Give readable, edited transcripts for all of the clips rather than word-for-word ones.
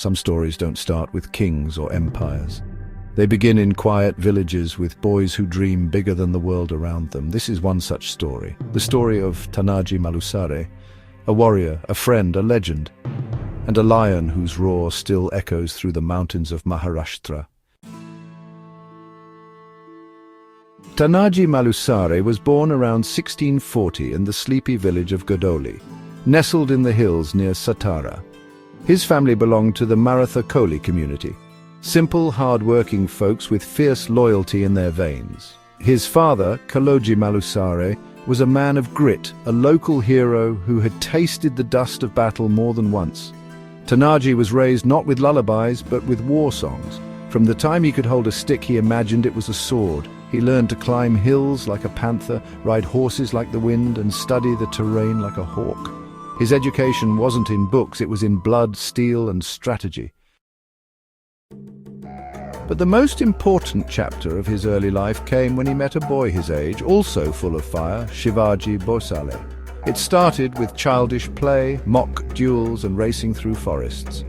Some stories don't start with kings or empires. They begin in quiet villages with boys who dream bigger than the world around them. This is one such story. The story of Tanaji Malusare, a warrior, a friend, a legend, and a lion whose roar still echoes through the mountains of Maharashtra. Tanaji Malusare was born around 1640 in the sleepy village of Gadoli, nestled in the hills near Satara. His family belonged to the Maratha community, simple, hard-working folks with fierce loyalty in their veins. His father, Tanaji Malusare, was a man of grit, a local hero who had tasted the dust of battle more than once. Tanaji was raised not with lullabies, but with war songs. From the time he could hold a stick, he imagined it was a sword. He learned to climb hills like a panther, ride horses like the wind, and study the terrain like a hawk. His education wasn't in books, it was in blood, steel, and strategy. But the most important chapter of his early life came when he met a boy his age, also full of fire, Shivaji Maharaj. It started with childish play, mock duels, and racing through forests.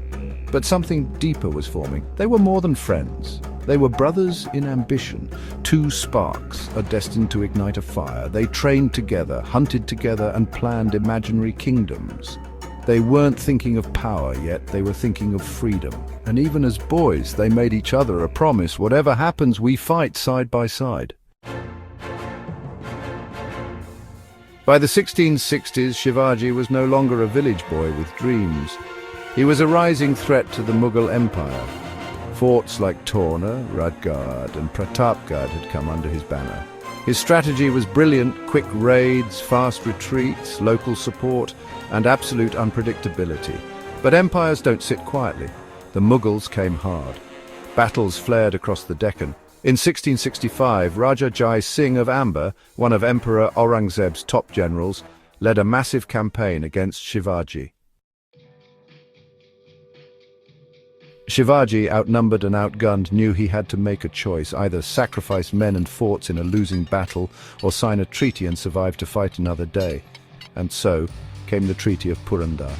But something deeper was forming. They were more than friends. They were brothers in ambition. Two sparks are destined to ignite a fire. They trained together, hunted together, and planned imaginary kingdoms. They weren't thinking of power yet, they were thinking of freedom. And even as boys, they made each other a promise: whatever happens, we fight side by side. By the 1660s, Shivaji was no longer a village boy with dreams. He was a rising threat to the Mughal Empire. Forts like Torna, Rajgarh, and Pratapgarh had come under his banner. His strategy was brilliant: quick raids, fast retreats, local support, and absolute unpredictability. But empires don't sit quietly. The Mughals came hard. Battles flared across the Deccan. In 1665, Raja Jai Singh of Amber, one of Emperor Aurangzeb's top generals, led a massive campaign against Shivaji. Shivaji, outnumbered and outgunned, knew he had to make a choice: either sacrifice men and forts in a losing battle, or sign a treaty and survive to fight another day. And so came the Treaty of Purandar.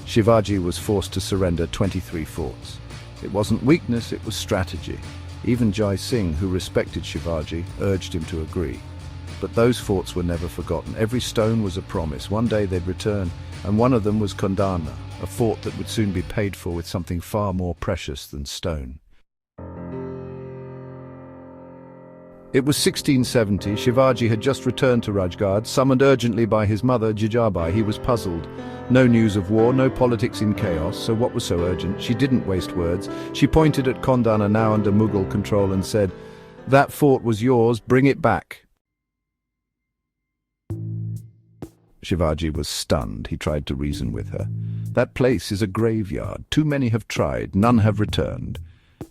Shivaji was forced to surrender 23 forts. It wasn't weakness, it was strategy. Even Jai Singh, who respected Shivaji, urged him to agree. But those forts were never forgotten. Every stone was a promise. One day they'd return, and one of them was Kondana, a fort that would soon be paid for with something far more precious than stone. It was 1670. Shivaji had just returned to Rajgarh, summoned urgently by his mother, Jijabai. He was puzzled. No news of war, no politics in chaos, so what was so urgent? She didn't waste words. She pointed at Kondana, now under Mughal control, and said, "That fort was yours, bring it back." Shivaji was stunned. He tried to reason with her. "That place is a graveyard. Too many have tried, none have returned.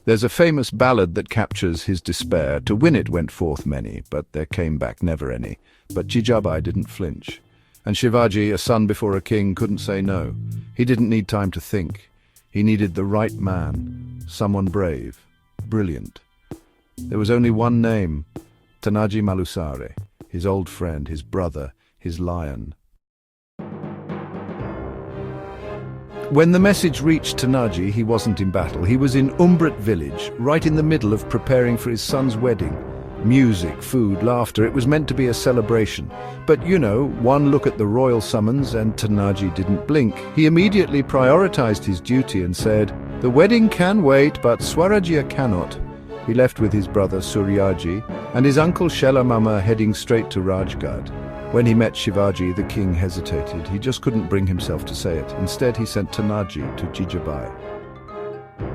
There's a famous ballad that captures his despair. To win it went forth many, but there came back never any." But Jijabai didn't flinch. And Shivaji, a son before a king, couldn't say no. He didn't need time to think. He needed the right man, someone brave, brilliant. There was only one name: Tanaji Malusare, his old friend, his brother, his lion. When the message reached Tanaji, he wasn't in battle. He was in Umbrat village, right in the middle of preparing for his son's wedding. Music, food, laughter. It was meant to be a celebration. But you know, one look at the royal summons and Tanaji didn't blink. He immediately prioritized his duty and said, "The wedding can wait, but Swarajya cannot." He left with his brother Swarajya and his uncle Shelamama, heading straight to Rajgarh. When he met Shivaji, the king hesitated. He just couldn't bring himself to say it. Instead, he sent Tanaji to Jijabai.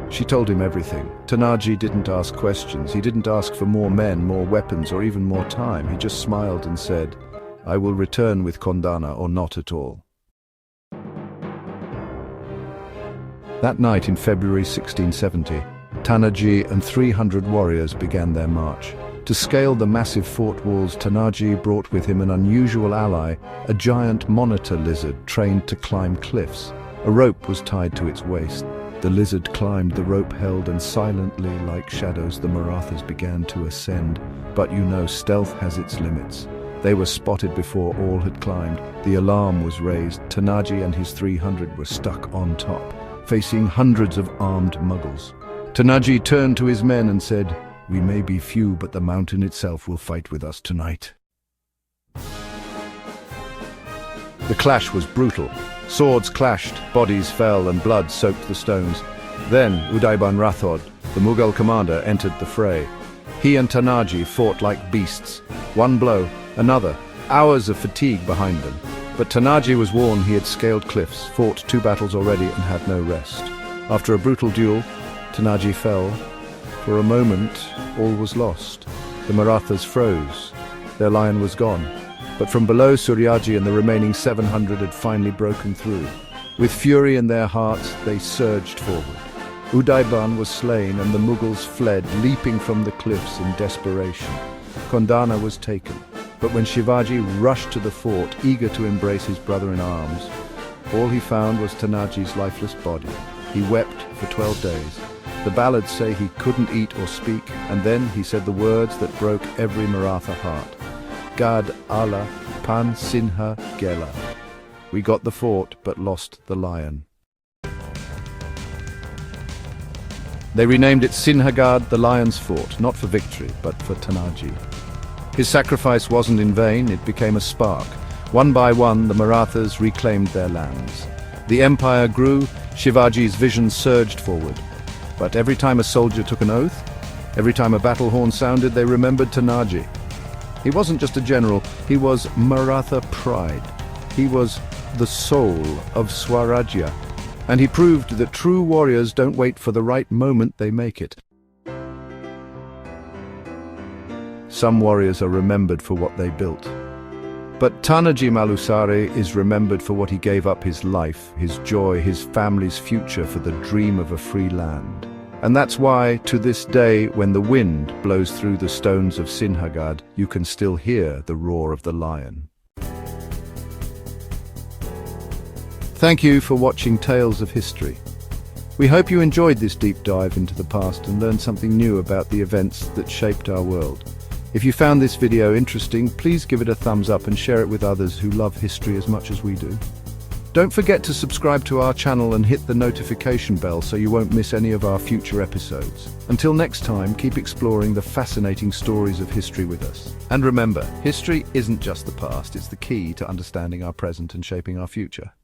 She told him everything. Tanaji didn't ask questions. He didn't ask for more men, more weapons, or even more time. He just smiled and said, "I will return with Kondana or not at all." That night in February 1670, Tanaji and 300 warriors began their march. To scale the massive fort walls, Tanaji brought with him an unusual ally, a giant monitor lizard trained to climb cliffs. A rope was tied to its waist. The lizard climbed, the rope held, and silently, like shadows, the Marathas began to ascend. But you know, stealth has its limits. They were spotted before all had climbed. The alarm was raised. Tanaji and his 300 were stuck on top. facing hundreds of armed Mughals. Tanaji turned to his men and said, "We may be few, but the mountain itself will fight with us tonight." The clash was brutal. Swords clashed, bodies fell, and blood soaked the stones. Then Udaiban Rathod, the Mughal commander, entered the fray. He and Tanaji fought like beasts. One blow, another, hours of fatigue behind them. But Tanaji was worn. He had scaled cliffs, fought 2 battles already, and had no rest. After a brutal duel, Tanaji fell. For a moment, all was lost. The Marathas froze. Their lion was gone. But from below, Swarajya and the remaining 700 had finally broken through. With fury in their hearts, they surged forward. Udaiban was slain and the Mughals fled, leaping from the cliffs in desperation. Kondana was taken. But when Shivaji rushed to the fort, eager to embrace his brother in arms, all he found was Tanaji's lifeless body. He wept for 12 days. The ballads say he couldn't eat or speak, and then he said the words that broke every Maratha heart. Gad Allah Pan Sinha Gela. We got the fort, but lost the lion. They renamed it Sinhagad, the Lion's Fort, not for victory, but for Tanaji. His sacrifice wasn't in vain, it became a spark. One by one, the Marathas reclaimed their lands. The empire grew, Shivaji's vision surged forward. But every time a soldier took an oath, every time a battle horn sounded, they remembered Tanaji. He wasn't just a general, he was Maratha pride. He was the soul of Swarajya. And he proved that true warriors don't wait for the right moment, they make it. Some warriors are remembered for what they built. But Tanaji Malusare is remembered for what he gave up: his life, his joy, his family's future for the dream of a free land. And that's why, to this day, when the wind blows through the stones of Sinhagad, you can still hear the roar of the lion. Thank you for watching Tales of History. We hope you enjoyed this deep dive into the past and learned something new about the events that shaped our world. If you found this video interesting, please give it a thumbs up and share it with others who love history as much as we do. Don't forget to subscribe to our channel and hit the notification bell so you won't miss any of our future episodes. Until next time, keep exploring the fascinating stories of history with us. And remember, history isn't just the past, it's the key to understanding our present and shaping our future.